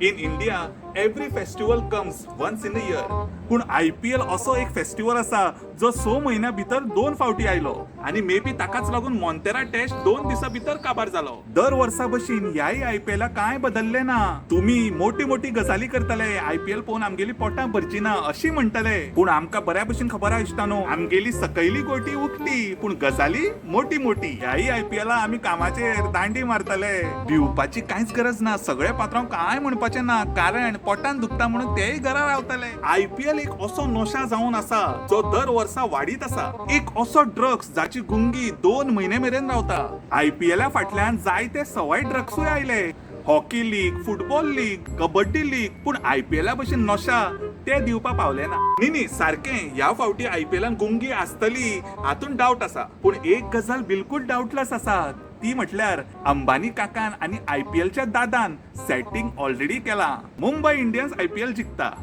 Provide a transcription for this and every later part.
In India every festival comes once in a year, पूण IPL असो एक festival असा जो 6 महिन्या भितर 2 फावटी आयलो आणि मे बी ताकाच लागून मॉन्तेरा टेस्ट 2 दिसा भितर काबार जालो. दर वर्सा भशेन ह्याय IPL काय बदलले ना. तुम्ही मोठी मोठी गजाली करतले, IPL पळोवन आमगेली पोटां भरची ना अशी म्हणटले, पूण आमकां बऱ्या भशेन खबर आसता न्हू, आमगेली सकयली गोटी उक्ती पूण गजाली मोठी मोठी. ह्याय IPL आमी कामाचेर दांडी मारतले. भिवपाची कांयच गरज ना, सगळे पात्रांव काय म्हणपाचे ना, कारण पोटान दुखता म्हणून तेय घरा रावतले. IPL एक असो नशा जावन आसा जो दर वर्सा वाडीत आसा. एक असो ड्रग्स जाची गुंगी 2 महिने मेरेन रावता. IPL फाटल्यान जायते सवाय ड्रग्सूय आयले. Hockey league, football league, kabaddi league, पूण IPL भशेन नशा ते दिवपा पावले ना. न्ही सारखें, ह्या फावटी IPL गुंगी आसतली हातून डावट आसा, पूण एक गजाल बिलकुल डावटलेस आसा, ती म्हटल्यार अंबानी काकान आणि IPLच्या दादान सेटिंग ऑलरेडी केला. Mumbai Indians IPL जिखता.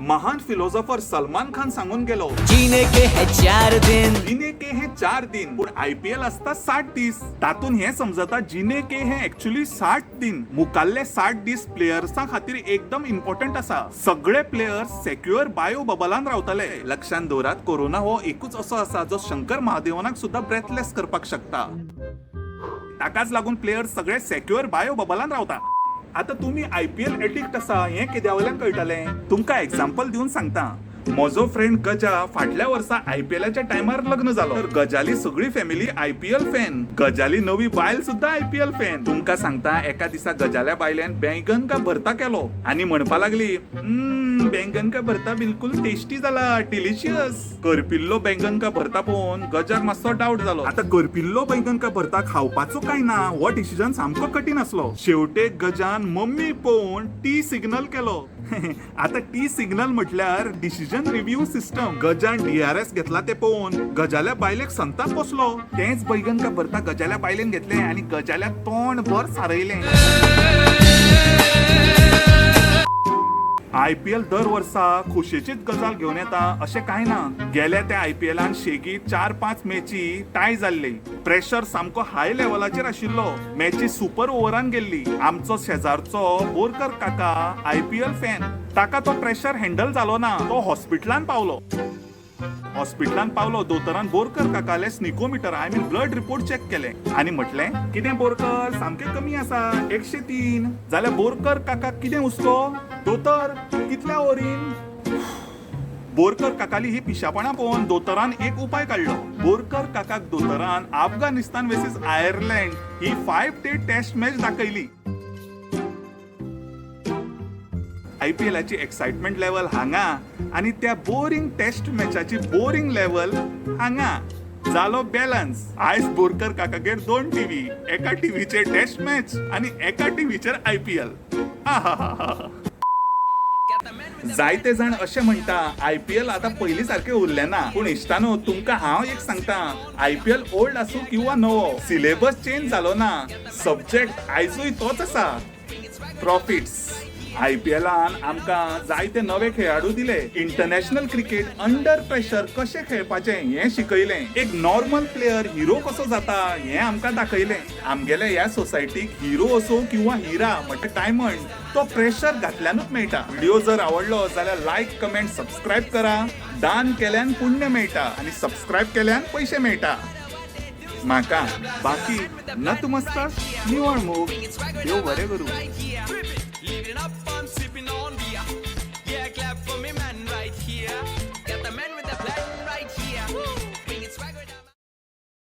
महान फिलोसॉफर सलमान खान सांगून गेलो, जीने के है 4 दिन, जिने के हे 4 दिन, पण IPL असता 60 दीस. तातून हे समजता जिने के हे ऍक्च्युअली 60 दिन. मुखाल्ले 60 दीस प्लेयर्सां खातीर एकदम इम्पॉर्टंट आसा. सगळे प्लेयर्स सेक्युअर बायो बबलान रावतले. लक्षात दवरात, कोरोना हो एकूच असो आसा जो शंकर महादेवनाक सुद्धा ब्रेथलेस करपाक शकता. ताकाच लागून प्लेयर्स सगळे सेक्युअर बायो बबलान रावता. आता तुम्ही IPL एडिक्ट आसा हे कित्या वयल्यान कळटले. तुमकां एग्जांपल दिवन सांगता. म्हजो फ्रेंड गजा फाटल्या वर्सा IPLच्या टायमार लग्न जालो, तर गजाली सगळी फॅमिली IPL फॅन. गजाली नवी बायल सुद्धा IPL फॅन. तुमकां सांगता, एका दिसा गजाल्या बायल्यान बैंगन का भरता केलो आणि म्हणपा लागली, बैंगन का भरता बिलकुल टेस्टी जाला, डिलिशियस. करपिल्लो बैंगन का भरता पळोवन गजाक मातसो डाऊट जालो. आता करपिल्लो बैंगन का भरता खावपाचो काय ना हो डिसिजन सामको कठीण आसलो. शेवटे गजान मम्मी पळोवन टी सिग्नल केलो. आता टी सिग्नल म्हटल्यार डिसिजन रिव्ह्यू सिस्टम. गजान DRS घेतला ते पळोवन गजाल्या बायलेक संताप बसलो. तेच बैंगन का भरता गजाल्या बायलेन घेतले आणि गजाल्या तोंड भर सारयले. IPL दर वर्सा खुशेचीच गजाल घेऊन येता अशें कांय ना. गेल्या त्या IPLान शेगीत 4-5 मॅची टाय जाल्ली. प्रेशर सामको हाय लेवलाचेर आशिल्लो. मॅची सुपर ओव्हरान गेल्ली. आमचो शेजारचो बोरकर काका IPL फॅन. ताका तो प्रेशर हँडल जालो ना, तो हॉस्पिटलान पावलो. दोतोरान बोरकर काकाले स्निकोमीटर ब्लड रिपोर्ट चेक केले आणि म्हटले, कितें बोरकर, सामके कमी आसा, 103. जाल्यार बोरकर काकाक कितें हुस्को, दोतोर कितल्या ओरीन. बोरकर काकाली ही पिशापणां पळोवन दोतोरान एक उपाय काढलो. बोरकर काकाक दोतोरान अफगाणिस्तान वर्सेस आयर्लंड ही 5-day टेस्ट मॅच दाखयली. IPLची एक्साइटमेंट लेवल हांगा आणि त्या बोरिंग टेस्ट मॅचाची बोरिंग लेवल हांगा. जालो बॅलन्स. आयज बोरकर काकागेर 2 टीव्ही, एका टीव्हीचेर टेस्ट मॅच आणि एका टीव्हीचेर IPL. जायते जाण अशें म्हणटा IPL आता पयली सारखे उरले ना. पूण इश्टानो, तुमकां हांव एक सांगता, IPL ओल्ड आसूं किंवा नवो, सिलेबस चेंज जालो ना. सब्जेक्ट आयजूय तोच आसा, प्रॉफिट्स. IPLान आमकां जायते नवे खेळाडू दिले. इंटरनॅशनल क्रिकेट अंडर प्रेशर कशें खेळपाचें हें शिकयलें. एक नॉर्मल प्लेयर हिरो कसो जाता हें आमकां दाखयलें. आमगेल्या ह्या सोसायटीक हिरो असो किंवा हिरा म्हणजे डायमंड, तो प्रेशर घातल्यानूच मेळटा. व्हिडिओ जर आवडलो जाल्यार लायक, कमेंट, सबस्क्राईब करा. दान केल्यान पुण्य मेळटा आणि सबस्क्राईब केल्यान पैसे मेळटा. म्हाका बाकी नतमस्तक, निवळ मोग, देव बरें करूं. Living up on